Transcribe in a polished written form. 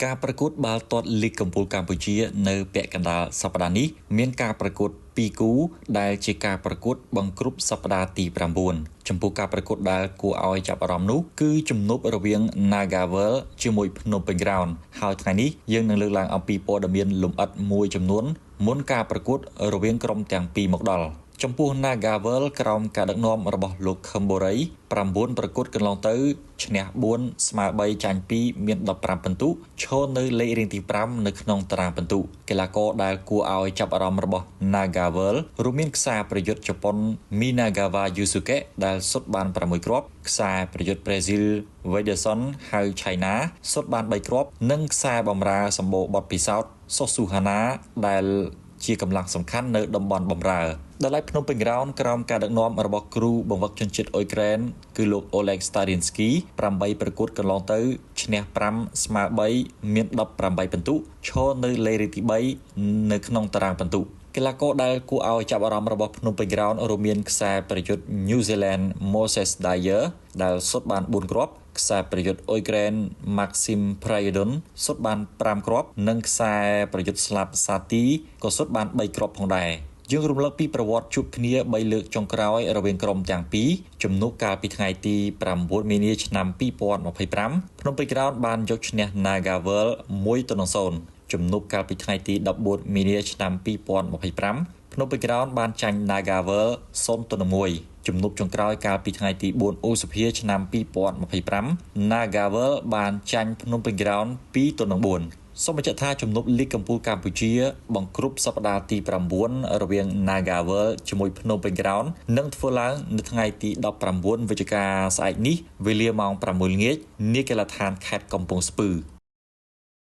ការប្រកួតបាល់ទាត់លីកកំពូលកម្ពុជានៅពាក់កណ្ដាលសប្តាហ៍នេះមានការប្រកួត2គូដែលជាការប្រកួតបង្ក្រប់សប្តាហ៍ទី9ចំពោះការប្រកួតដែលគួរឲ្យចាប់អារម្មណ៍នោះគឺជំនួបរវាង Nagavel ជាមួយភ្នំពេញ Ground ហើយថ្ងៃនេះយើងនឹងលើកឡើងអំពីព័ត៌មានលម្អិតមួយចំនួនមុនការប្រកួតរវាងក្រុមទាំងពីរមកដល់ចំពោះ Nagavel ក្រោមការដឹកនាំរបស់លោកខឹមបូរី9ប្រកួតកន្លងទៅឈ្នះ4ស្មើ3ចាញ់2មាន15ពិន្ទុឈរនៅលេខរៀងទី5នៅក្នុងតារាងពិន្ទុកីឡាករដែលគួរឲ្យចាប់អារម្មណ៍របស់ Nagavel រួមមានខ្សែប្រយុទ្ធជប៉ុន Minagawa Yusuke ដែលសុទ្ធបាន6គ្រាប់ខ្សែប្រយុទ្ធប្រេស៊ីល Wederson ហៅ China សុទ្ធបាន3គ្រាប់និងខ្សែបម្រើសម្បូរបទពិសោធន៍ Sosuhana ដែលជាកម្លាំងសំខាន់នៅតំបន់បម្រើដល់ឡែកភ្នំពេញ Ground ក្រោមការដឹកនាំរបស់គ្រូបង្វឹកជនជាតិអ៊ុយក្រែនគឺលោក Oleg Stadinsky 8ប្រកួតកន្លងទៅឈ្នះ5ស្មើ3មាន18ពិន្ទុឈរនៅលេខទី3នៅក្នុងតារាងពិន្ទុកីឡាករដែលគួរឲ្យចាប់អារម្មណ៍របស់ភ្នំពេញ Ground រួមមានខ្សែប្រយុទ្ធ New Zealand Moses Dyer ដែលសុទ្ធបាន4គ្រាប់ខ្សែប្រយុទ្ធអ៊ុយក្រែន Maxim Prayudin សុទ្ធបាន5គ្រាប់និងខ្សែប្រយុទ្ធស្លាប់ Sati ក៏សុទ្ធបាន3គ្រាប់ផងដែរយើងរំលឹកពីប្រវត្តិជួបគ្នា3លើកចុងក្រោយរវាងក្រុមទាំងពីរជំនួបកាលពីថ្ងៃទី9មីនាឆ្នាំ2025ភ្នំពេញ Ground បានយកឈ្នះ Nagavel 1-0ជំនួបកាលពីថ្ងៃទី14មីនាឆ្នាំ2025ភ្នំពេញ Ground បានចាញ់ Nagavel 0-1ជំនួបចុងក្រោយកាលពីថ្ងៃទី4ឧសភាឆ្នាំ2025 Nagavel បានចាញ់ភ្នំពេញ Ground 2-4សូមបញ្ជាក់ថាជំនួបលីកកំពូលកម្ពុជាបង្ក្រប់សប្តាហ៍ទី9រវាង Nagavel ជាមួយភ្នំពេញ Ground នឹងធ្វើឡើងនៅថ្ងៃទី19វិច្ឆិកាស្អែកនេះវេលាម៉ោង 6 ល្ងាចនាកីឡដ្ឋានខេត្តកំពង់ស្ពឺ